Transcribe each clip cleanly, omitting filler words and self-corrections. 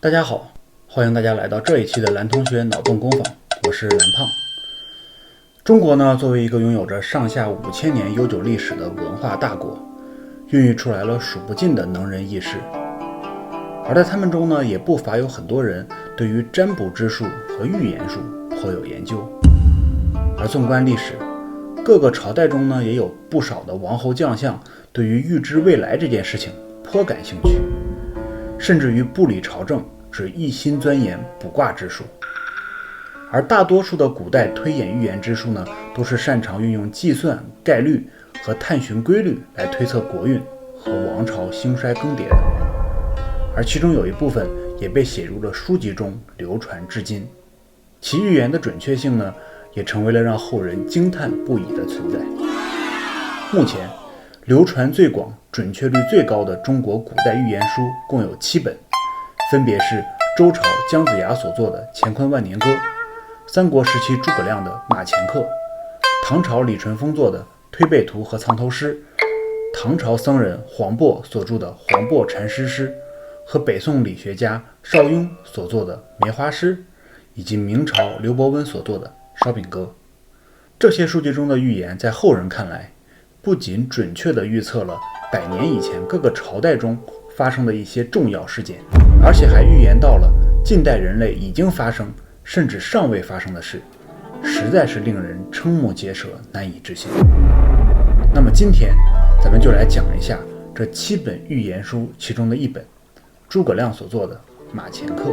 大家好，欢迎大家来到这一期的蓝同学脑洞工坊，我是蓝胖。中国呢，作为一个拥有着上下5000年悠久历史的文化大国，孕育出来了数不尽的能人异士。而在他们中呢，也不乏有很多人对于占卜之术和预言术颇有研究。而纵观历史，各个朝代中呢，也有不少的王侯将相对于预知未来这件事情颇感兴趣，甚至于不理朝政，只一心钻研卜卦之术。而大多数的古代推演预言之术呢，都是擅长运用计算、概率和探寻规律来推测国运和王朝兴衰更迭的。而其中有一部分也被写入了书籍中，流传至今。其预言的准确性呢，也成为了让后人惊叹不已的存在。目前流传最广、准确率最高的中国古代预言书共有7本，分别是周朝姜子牙所作的《乾坤万年歌》，三国时期诸葛亮的《马前课》，唐朝李淳风作的《推背图》和《藏头诗》，唐朝僧人黄檗所著的《黄檗禅师诗》，和北宋理学家邵雍所作的《梅花诗》，以及明朝刘伯温所作的《烧饼歌》。这些书籍中的预言，在后人看来，不仅准确地预测了100年以前各个朝代中发生的一些重要事件，而且还预言到了近代人类已经发生甚至尚未发生的事，实在是令人瞠目结舌，难以置信。那么今天咱们就来讲一下这7本预言书其中的一本，诸葛亮所作的《马前课》。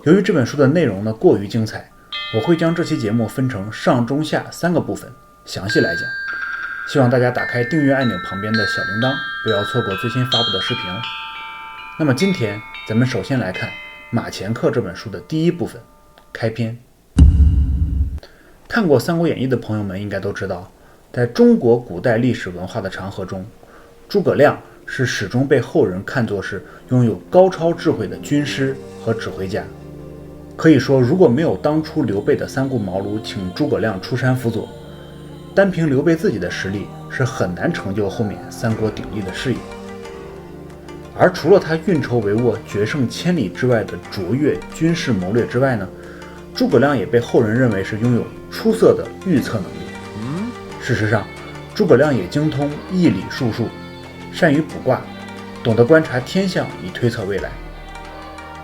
由于这本书的内容呢过于精彩，我会将这期节目分成上中下3个部分详细来讲，希望大家打开订阅按钮旁边的小铃铛，不要错过最新发布的视频哦。那么今天咱们首先来看《马前课》这本书的第一部分，开篇。看过《三国演义》的朋友们应该都知道，在中国古代历史文化的长河中，诸葛亮是始终被后人看作是拥有高超智慧的军师和指挥家。可以说，如果没有当初刘备的三顾茅庐请诸葛亮出山辅佐，单凭刘备自己的实力是很难成就后面三国鼎立的事业。而除了他运筹帷幄、决胜千里之外的卓越军事谋略之外呢，诸葛亮也被后人认为是拥有出色的预测能力。事实上，诸葛亮也精通易理术数，善于卜卦，懂得观察天象以推测未来。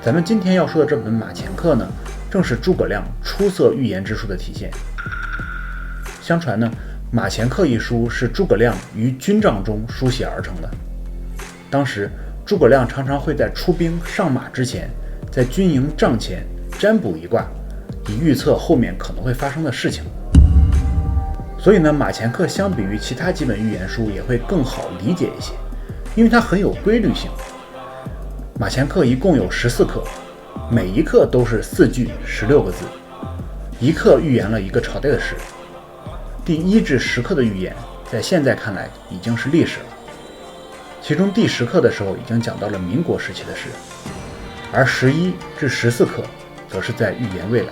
咱们今天要说的这本《马前课》呢，正是诸葛亮出色预言之术的体现。相传呢，《马前课》一书是诸葛亮于军帐中书写而成的。当时诸葛亮常常会在出兵上马之前，在军营帐前占卜一卦，以预测后面可能会发生的事情。所以呢，《马前课》相比于其他几本预言书也会更好理解一些，因为它很有规律性。《马前课》一共有14课，每一课都是4句16个字，一课预言了一个朝代的事。第1至10课的预言，在现在看来已经是历史了。其中第10课的时候已经讲到了民国时期的事，而11至14课则是在预言未来。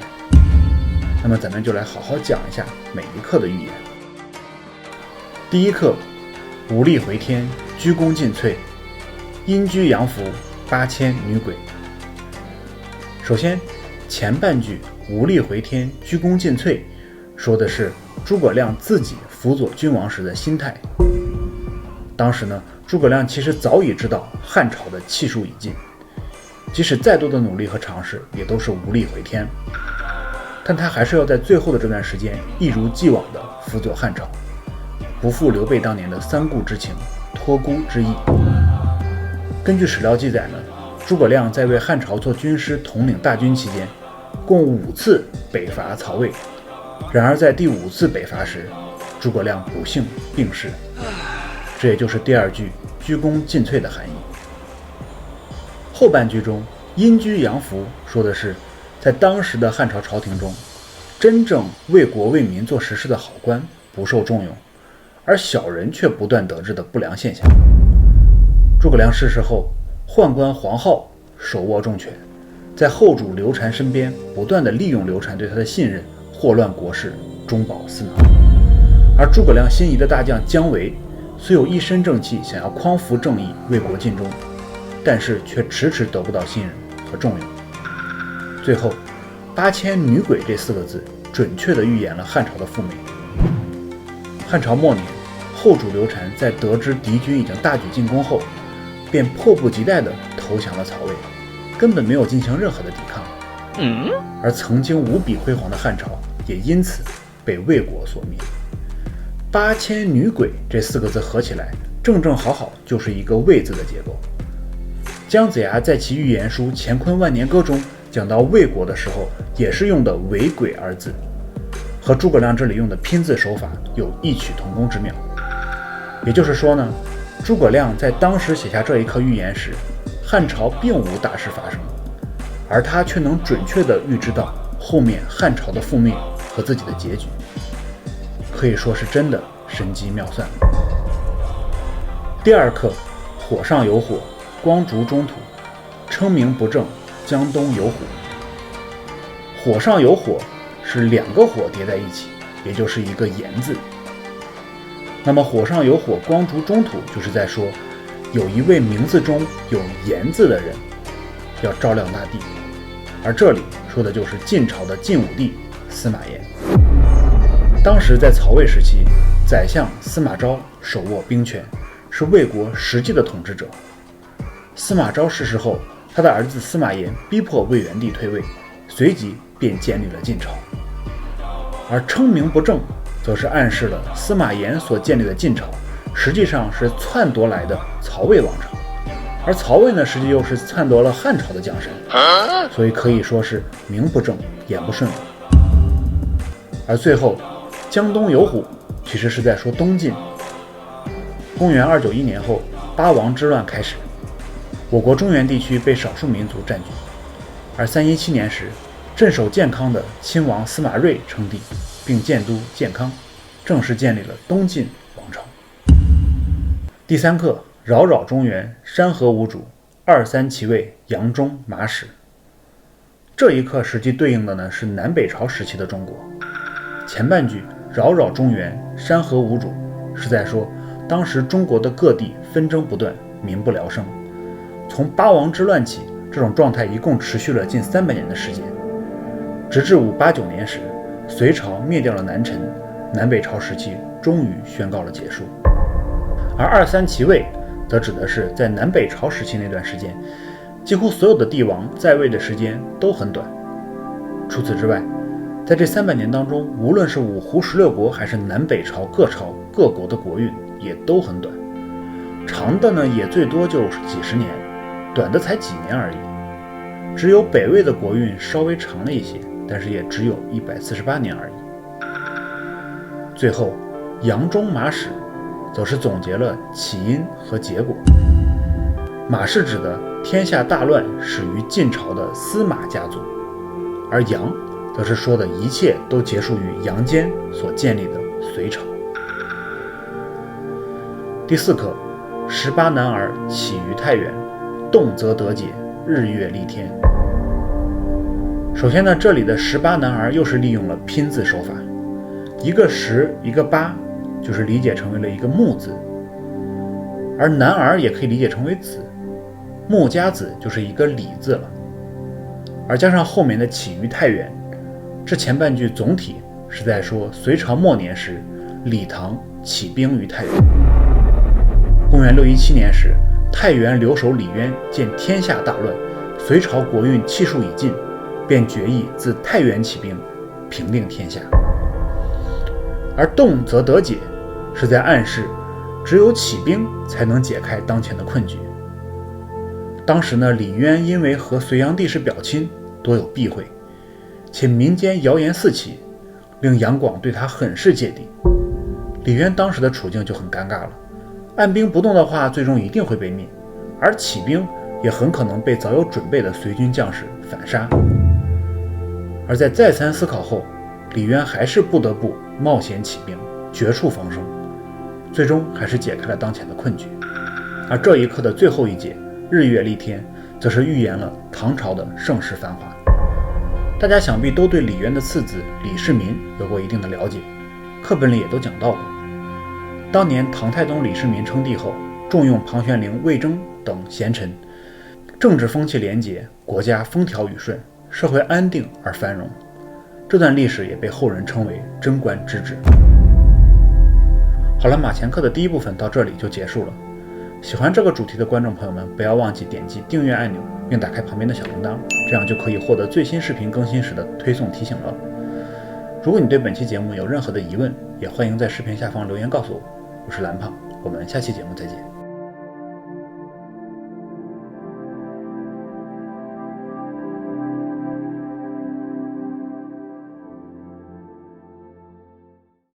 那么咱们就来好好讲一下每一课的预言。第1课，武力回天，鞠躬尽瘁，阴居阳符，8000女鬼。首先，前半句武力回天，鞠躬尽瘁，说的是诸葛亮自己辅佐君王时的心态。当时呢，诸葛亮其实早已知道汉朝的气数已尽，即使再多的努力和尝试，也都是无力回天。但他还是要在最后的这段时间一如既往地辅佐汉朝，不负刘备当年的三顾之情、托孤之意。根据史料记载呢，诸葛亮在为汉朝做军师统领大军期间，共5次北伐曹魏。然而在第5次北伐时，诸葛亮不幸病逝，这也就是第2句鞠躬尽瘁的含义。后半句中阴居阳符说的是在当时的汉朝朝廷中，真正为国为民做实事的好官不受重用，而小人却不断得志的不良现象。诸葛亮逝世后，宦官黄皓手握重权，在后主刘禅身边不断地利用刘禅对他的信任，祸乱国事，中饱私囊。而诸葛亮心仪的大将姜维，虽有一身正气，想要匡扶正义，为国尽忠，但是却迟迟得不到信任和重用。最后8000女鬼这4个字准确地预言了汉朝的覆灭。汉朝末年，后主刘禅在得知敌军已经大举进攻后，便迫不及待地投降了曹魏，根本没有进行任何的抵抗。而曾经无比辉煌的汉朝也因此被魏国所灭。8000女鬼这4个字合起来，正正好好就是一个魏字的结构。姜子牙在其预言书《乾坤万年歌》中讲到魏国的时候，也是用的为鬼二字，和诸葛亮这里用的拼字手法有异曲同工之妙。也就是说呢，诸葛亮在当时写下这一刻预言时，汉朝并无大事发生，而他却能准确地预知到后面汉朝的覆灭和自己的结局，可以说是真的神机妙算。第二课，火上有火，光烛中土，称名不正，江东有虎。火上有火是2个火叠在一起，也就是一个言字。那么火上有火，光烛中土，就是在说有一位名字中有言字的人要照亮大地，而这里说的就是晋朝的晋武帝司马炎。当时在曹魏时期，宰相司马昭手握兵权，是魏国实际的统治者。司马昭逝世后，他的儿子司马炎逼迫魏元帝退位，随即便建立了晋朝。而称名不正，则是暗示了司马炎所建立的晋朝实际上是篡夺来的曹魏王朝，而曹魏呢，实际又是篡夺了汉朝的江山，所以可以说是名不正言不顺了。而最后江东有虎，其实是在说东晋。公元291年后，八王之乱开始，我国中原地区被少数民族占据，而317年时，镇守建康的亲王司马睿称帝，并建都建康，正式建立了东晋王朝。第三课，扰扰中原，山河无主，23其位，杨忠马史。这一课实际对应的呢是南北朝时期的中国。前半句扰扰中原，山河无主，是在说当时中国的各地纷争不断，民不聊生。从八王之乱起，这种状态一共持续了近300年的时间，直至589年时，隋朝灭掉了南陈，南北朝时期终于宣告了结束。而23其位则指的是在南北朝时期那段时间，几乎所有的帝王在位的时间都很短。除此之外，在这300年当中，无论是五胡16国还是南北朝各朝各国的国运也都很短，长的呢也最多就是几十年，短的才几年而已。只有北魏的国运稍微长了一些，但是也只有148年而已。最后杨忠马史则是总结了起因和结果。马是指的天下大乱始于晋朝的司马家族，而杨则是说的一切都结束于杨坚所建立的隋朝。第四课，18男儿起于太原，动则得解，日月丽天。首先呢，这里的18男儿又是利用了拼字手法，一个10一个8，就是理解成为了一个木字，而男儿也可以理解成为子，木加子就是一个李字了。而加上后面的起于太原，这前半句总体是在说隋朝末年时，李唐起兵于太原。公元617年时，太原留守李渊见天下大乱，隋朝国运气数已尽，便决意自太原起兵，平定天下。而动则得解，是在暗示只有起兵才能解开当前的困局。当时呢，李渊因为和隋炀帝是表亲，多有避讳，且民间谣言四起，令杨广对他很是芥蒂。李渊当时的处境就很尴尬了，按兵不动的话，最终一定会被灭，而起兵也很可能被早有准备的隋军将士反杀。而在再三思考后，李渊还是不得不冒险起兵，绝处逢生，最终还是解开了当前的困局。而这一课的最后一节日月丽天，则是预言了唐朝的盛世繁华。大家想必都对李渊的次子李世民有过一定的了解，课本里也都讲到过。当年唐太宗李世民称帝后，重用庞玄龄、魏征等贤臣，政治风气廉洁，国家风调雨顺，社会安定而繁荣。这段历史也被后人称为贞观之治。好了，马前课的第一部分到这里就结束了。喜欢这个主题的观众朋友们，不要忘记点击订阅按钮，并打开旁边的小铃铛，这样就可以获得最新视频更新时的推送提醒了。如果你对本期节目有任何的疑问，也欢迎在视频下方留言告诉我。我是蓝胖，我们下期节目再见。